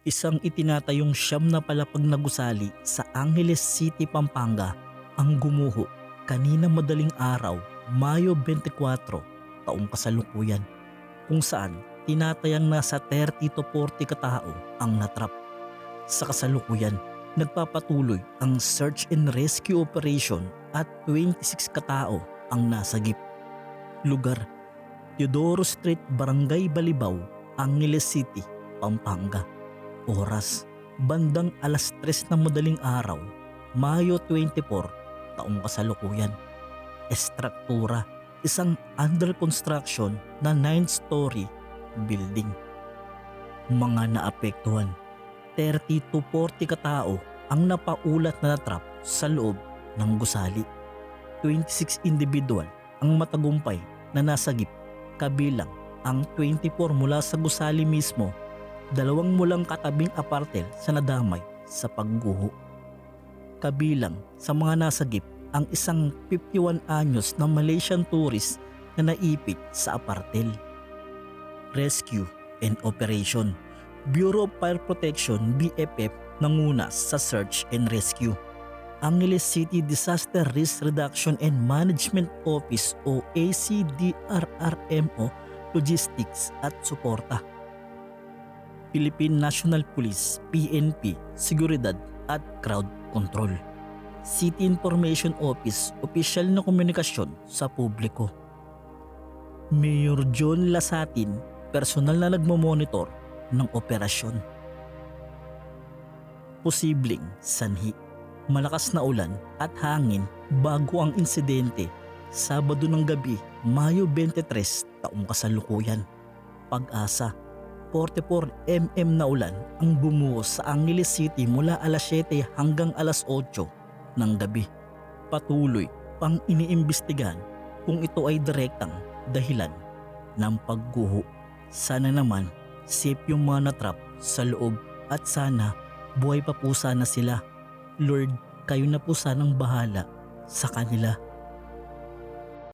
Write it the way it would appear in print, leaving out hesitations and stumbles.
Isang itinatayong siyam na palapag na gusali sa Angeles City, Pampanga ang gumuho kanina madaling araw, Mayo 24, taong kasalukuyan, kung saan tinatayang nasa 30 to 40 katao ang natrap. Sa kasalukuyan, nagpapatuloy ang search and rescue operation at 26 katao ang nasagip. Lugar: Teodoro Street, Barangay Balibaw, Angeles City, Pampanga. Oras: bandang alas 3 ng madaling araw, Mayo 24, taong kasalukuyan. Estruktura: isang under construction na 9-story building. Mga naapektuhan: 30 to 40 katao ang napaulat na natrap sa loob ng gusali. 26 individual ang matagumpay na nasagip, kabilang ang 24 mula sa gusali mismo, 2 mulang katabing apartel sa nadamay sa pagguho. Kabilang sa mga nasagip ang isang 51 anyos na Malaysian tourist na naipit sa apartel. Rescue and Operation: Bureau of Fire Protection BFF nanguna sa search and rescue. Angeles City Disaster Risk Reduction and Management Office o ACDRRMO Logistics at Suporta. Philippine National Police PNP Seguridad at Crowd Control. City Information Office opisyal na komunikasyon sa publiko. Mayor John Lasatin personal na nagmomonitor ng operasyon. Posibleng sanhi: malakas na ulan at hangin bago ang insidente, Sabado ng gabi, Mayo 23, taong kasalukuyan. Pag-asa: 44 mm na ulan ang bumuo sa Angeles City mula alas 7 hanggang alas 8 ng gabi. Patuloy pang iniimbestigahan kung ito ay direktang dahilan ng pagguho. Sana naman safe yung mga natrap sa loob at sana buhay pa po sana sila. Lord, kayo na po sanang bahala sa kanila.